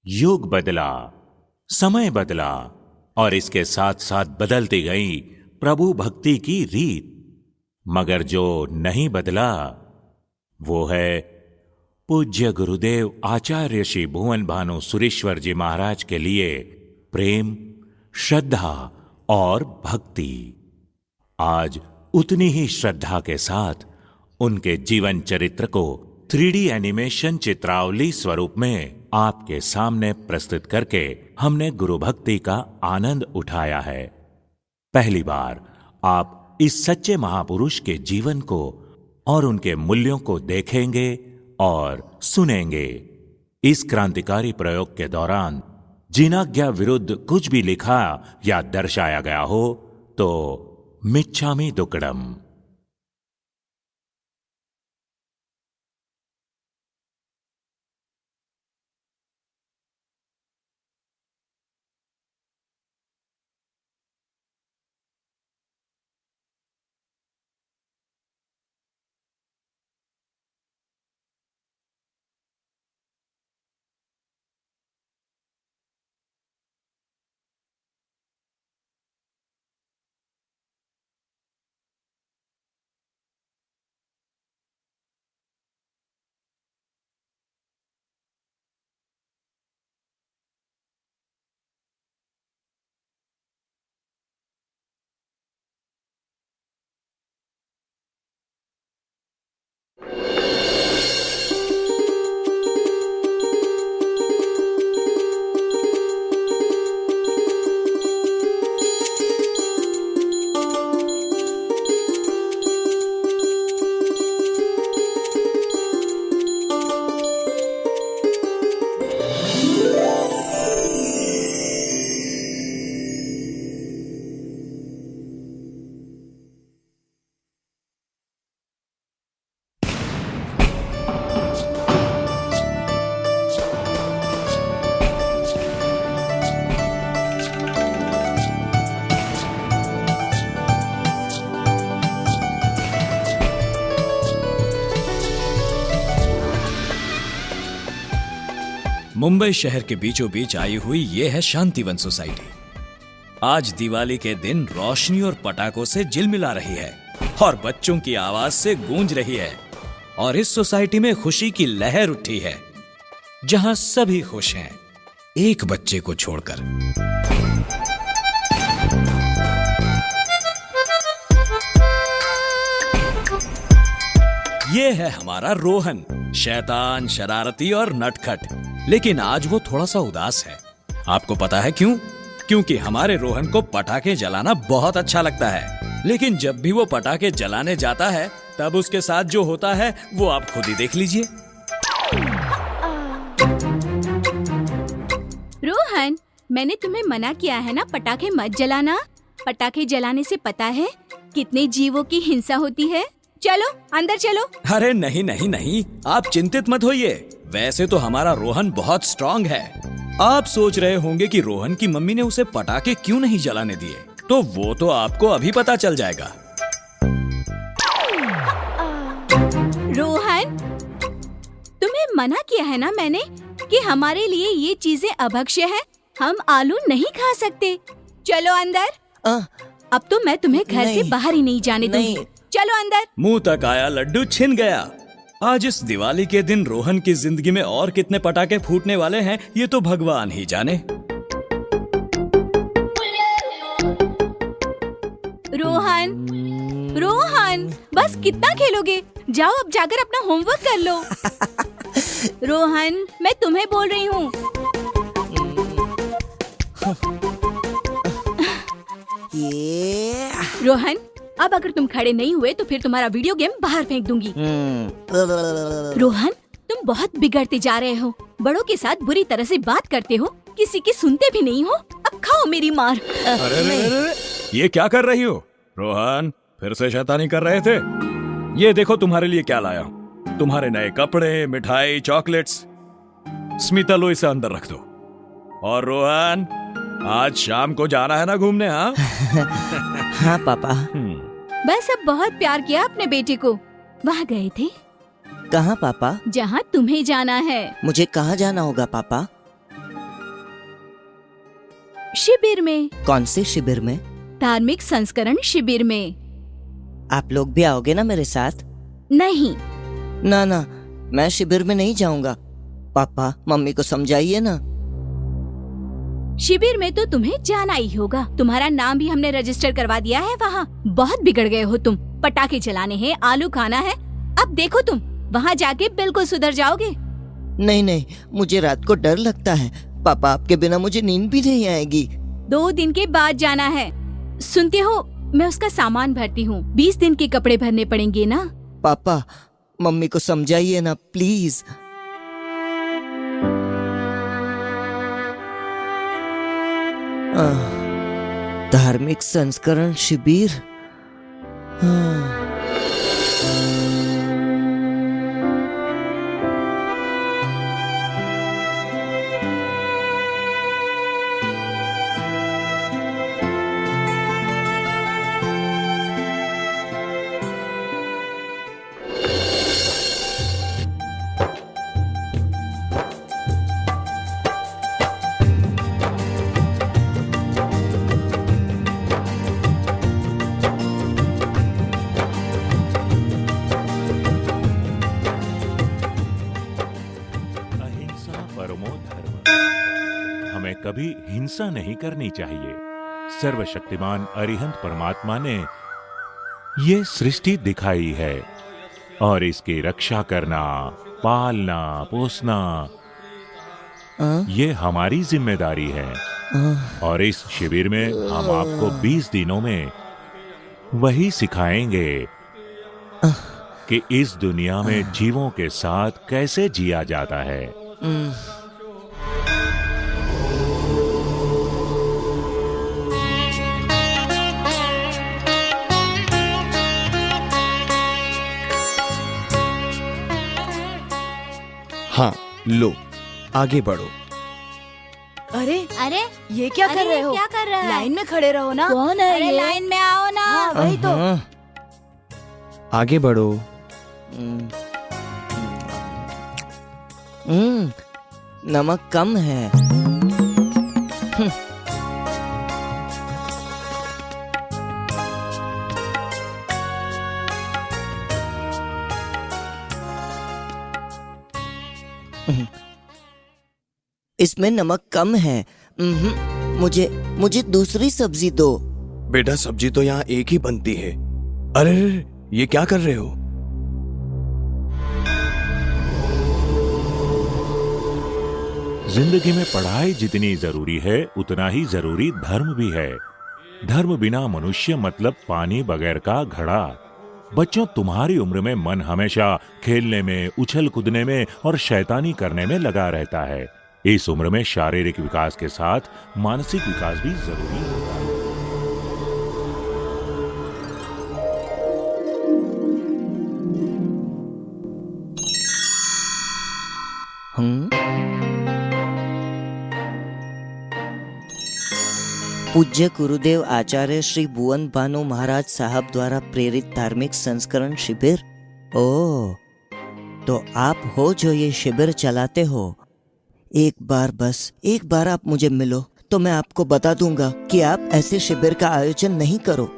युग बदला, समय बदला और इसके साथ साथ बदलती गई प्रभु भक्ति की रीत, मगर जो नहीं बदला वो है पूज्य गुरुदेव आचार्य श्री भुवन भानु सुरेश्वर जी महाराज के लिए प्रेम, श्रद्धा और भक्ति। आज उतनी ही श्रद्धा के साथ उनके जीवन चरित्र को 3D एनिमेशन चित्रावली स्वरूप में आपके सामने प्रस्तुत करके हमने गुरु भक्ति का आनंद उठाया है। पहली बार आप इस सच्चे महापुरुष के जीवन को और उनके मूल्यों को देखेंगे और सुनेंगे। इस क्रांतिकारी प्रयोग के दौरान जिनाज्ञा विरुद्ध कुछ भी लिखा या दर्शाया गया हो तो मिच्छामि दुक्कडम। मुंबई शहर के बीचों बीच आई हुई ये है शांतिवन सोसाइटी। आज दिवाली के दिन रोशनी और पटाखों से झिलमिला रही है और बच्चों की आवाज से गूंज रही है और इस सोसाइटी में खुशी की लहर उठी है, जहां सभी खुश हैं, एक बच्चे को छोड़कर। ये है हमारा रोहन, शैतान, शरारती और नटखट, लेकिन आज वो थोड़ा सा उदास है। आपको पता है क्यों? क्योंकि हमारे रोहन को पटाखे जलाना बहुत अच्छा लगता है, लेकिन जब भी वो पटाखे जलाने जाता है तब उसके साथ जो होता है वो आप खुद ही देख लीजिए। रोहन, मैंने तुम्हें मना किया है ना पटाखे मत जलाना। पटाखे जलाने से पता है कितने जीवों की हिंसा होती है। चलो अंदर चलो। अरे नहीं नहीं नहीं, आप चिंतित मत होइए। वैसे तो हमारा रोहन बहुत स्ट्रांग है। आप सोच रहे होंगे कि रोहन की मम्मी ने उसे पटाखे क्यों नहीं जलाने दिए, तो वो तो आपको अभी पता चल जाएगा। रोहन, तुम्हें मना किया है ना मैंने कि हमारे लिए ये चीजें अभक्ष्य है, हम आलू नहीं खा सकते। चलो अंदर। अब तो मैं तुम्हें घर से बाहर ही नहीं जाने दूंगी। चलो अंदर। मुंह तक आया लड्डू छिन गया। आज इस दिवाली के दिन रोहन की जिंदगी में और कितने पटाखे फूटने वाले हैं ये तो भगवान ही जाने। रोहन, रोहन, बस कितना खेलोगे? जाओ अब जाकर अपना होमवर्क कर लो। रोहन, मैं तुम्हें बोल रही हूँ। रोहन, अब अगर तुम खड़े नहीं हुए तो फिर तुम्हारा वीडियो गेम बाहर फेंक दूंगी। रोहन, तुम बहुत बिगड़ते जा रहे हो। बड़ों के साथ बुरी तरह से बात करते हो, किसी की सुनते भी नहीं हो। अब खाओ मेरी मार। अरे ये क्या कर रही हो रोहन? फिर से शैतानी कर रहे थे? ये देखो तुम्हारे लिए क्या लाया हूँ। तुम्हारे नए कपड़े, मिठाई, चॉकलेट्स। स्मिता, लो इसे अंदर रख दो। और रोहन, आज शाम को जाना है ना घूमने? हाँ हाँ पापा। बस अब बहुत प्यार किया अपने बेटे को। वहाँ गए थे? कहाँ पापा? जहाँ तुम्हें जाना है। मुझे कहाँ जाना होगा पापा? शिविर में, कौन से शिविर में? धार्मिक संस्करण शिविर में। आप लोग भी आओगे ना मेरे साथ? नहीं, ना ना, मैं शिविर में नहीं जाऊंगा। पापा मम्मी को समझाइए ना। शिविर में तो तुम्हें जाना ही होगा। तुम्हारा नाम भी हमने रजिस्टर करवा दिया है वहाँ। बहुत बिगड़ गए हो तुम। पटाखे चलाने हैं, आलू खाना है। अब देखो तुम वहाँ जाके बिल्कुल सुधर जाओगे। नहीं नहीं, मुझे रात को डर लगता है। पापा आपके बिना मुझे नींद भी नहीं आएगी। 2 दिन के बाद जाना है। सुनते हो, मैं उसका सामान भरती हूँ। 20 दिन के कपड़े भरने पड़ेंगे ना। पापा मम्मी को समझाइए ना प्लीज। धार्मिक संस्करण शिविर। अहिंसा परमो धर्म। हमें कभी हिंसा नहीं करनी चाहिए। सर्वशक्तिमान अरिहंत परमात्मा ने ये सृष्टि दिखाई है और इसकी रक्षा करना, पालना, पोसना ये हमारी जिम्मेदारी है। और इस शिविर में हम आपको 20 दिनों में वही सिखाएंगे कि इस दुनिया में जीवों के साथ कैसे जिया जाता है। हाँ, लो आगे बढ़ो। अरे अरे ये क्या कर रहे हो? क्या कर रहा है? लाइन में खड़े रहो ना। कौन है ये? लाइन में आओ ना। हाँ, वही तो। आगे बढ़ो। नमक कम है। इसमें नमक कम है। मुझे दूसरी सब्जी दो। बेटा सब्जी तो यहाँ एक ही बनती है। अरे ये क्या कर रहे हो? जिंदगी में पढ़ाई जितनी जरूरी है उतना ही जरूरी धर्म भी है। धर्म बिना मनुष्य मतलब पानी बगैर का घड़ा। बच्चों, तुम्हारी उम्र में मन हमेशा खेलने में, उछल कूदने में और शैतानी करने में लगा रहता है। इस उम्र में शारीरिक विकास के साथ मानसिक विकास भी जरूरी होता है। पूज्य गुरुदेव आचार्य श्री भुवन भानु महाराज साहब द्वारा प्रेरित धार्मिक संस्करण शिविर। ओ, तो आप हो जो ये शिविर चलाते हो। एक बार आप मुझे मिलो तो मैं आपको बता दूंगा कि आप ऐसे शिविर का आयोजन नहीं करो।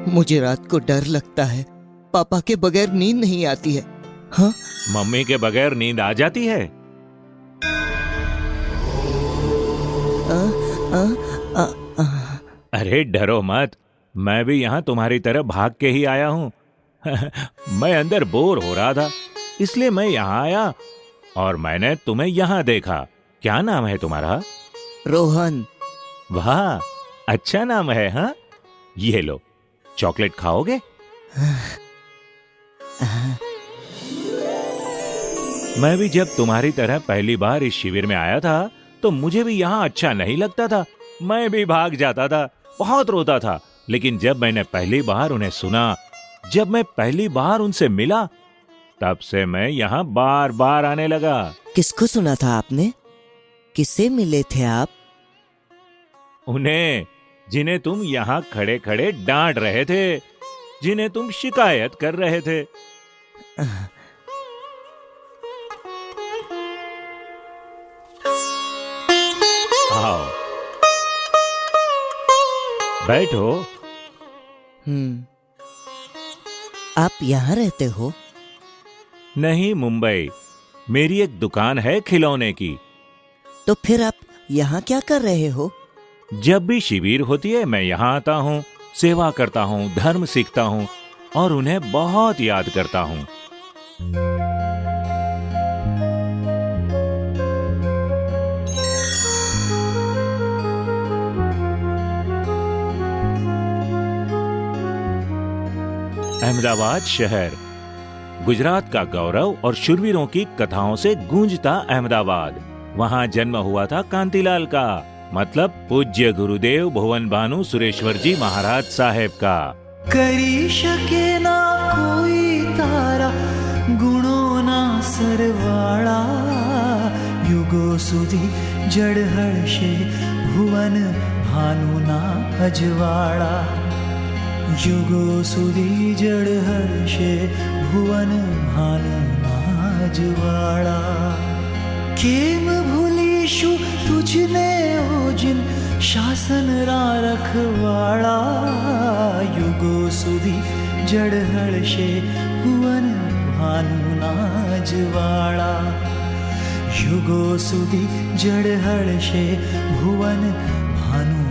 मुझे रात को डर लगता है। पापा के बगैर नींद नहीं आती है। हाँ, मम्मी के बगैर नींद आ जाती है। अरे डरो मत, मैं भी यहाँ तुम्हारी तरह भाग के ही आया हूँ। मैं अंदर बोर हो रहा था, इसलिए मैं यहाँ आया और मैंने तुम्हें यहाँ देखा। क्या नाम है तुम्हारा? रोहन। वाह, अच्छा नाम है। हाँ, ये लो, चॉकलेट खाओगे? मैं भी जब तुम्हारी तरह पहली बार इस शिविर में आया था तो मुझे भी यहाँ अच्छा नहीं लगता था। मैं भी भाग जाता था, बहुत रोता था। लेकिन जब मैंने पहली बार उन्हें सुना, जब मैं पहली बार उनसे मिला, तब से मैं यहाँ बार बार आने लगा। किसको सुना था आपने? किससे मिले थे आप? उन्हें, जिन्हें तुम यहाँ खड़े खड़े डांट रहे थे, जिन्हें तुम शिकायत कर रहे थे। आओ, बैठो। आप यहाँ रहते हो? नहीं, मुंबई। मेरी एक दुकान है खिलौने की। तो फिर आप यहाँ क्या कर रहे हो? जब भी शिविर होती है मैं यहाँ आता हूँ, सेवा करता हूँ, धर्म सीखता हूँ और उन्हें बहुत याद करता हूँ। अहमदाबाद शहर गुजरात का गौरव और शूरवीरों की कथाओं से गूंजता अहमदाबाद। वहाँ जन्म हुआ था कांतिलाल का, मतलब पूज्य गुरुदेव भुवन भानु सुरेश्वर जी महाराज साहेब का। કરી શકે ના કોઈ તારા ગુણોના સરવાળા યુગો સુધી જળહળશે ભુવન ભાનુના અજવાળા યુગો સુધી જળહળશે ભુવન ભાનુના અજવાળા કેમ ભૂલીશું તુજને ઓ जिन शासन रा रखवाड़ा युगो सुधी जड़हळशे भुवन भानुना अजवाड़ा युगो सुधी जड़हळशे भुवन भानु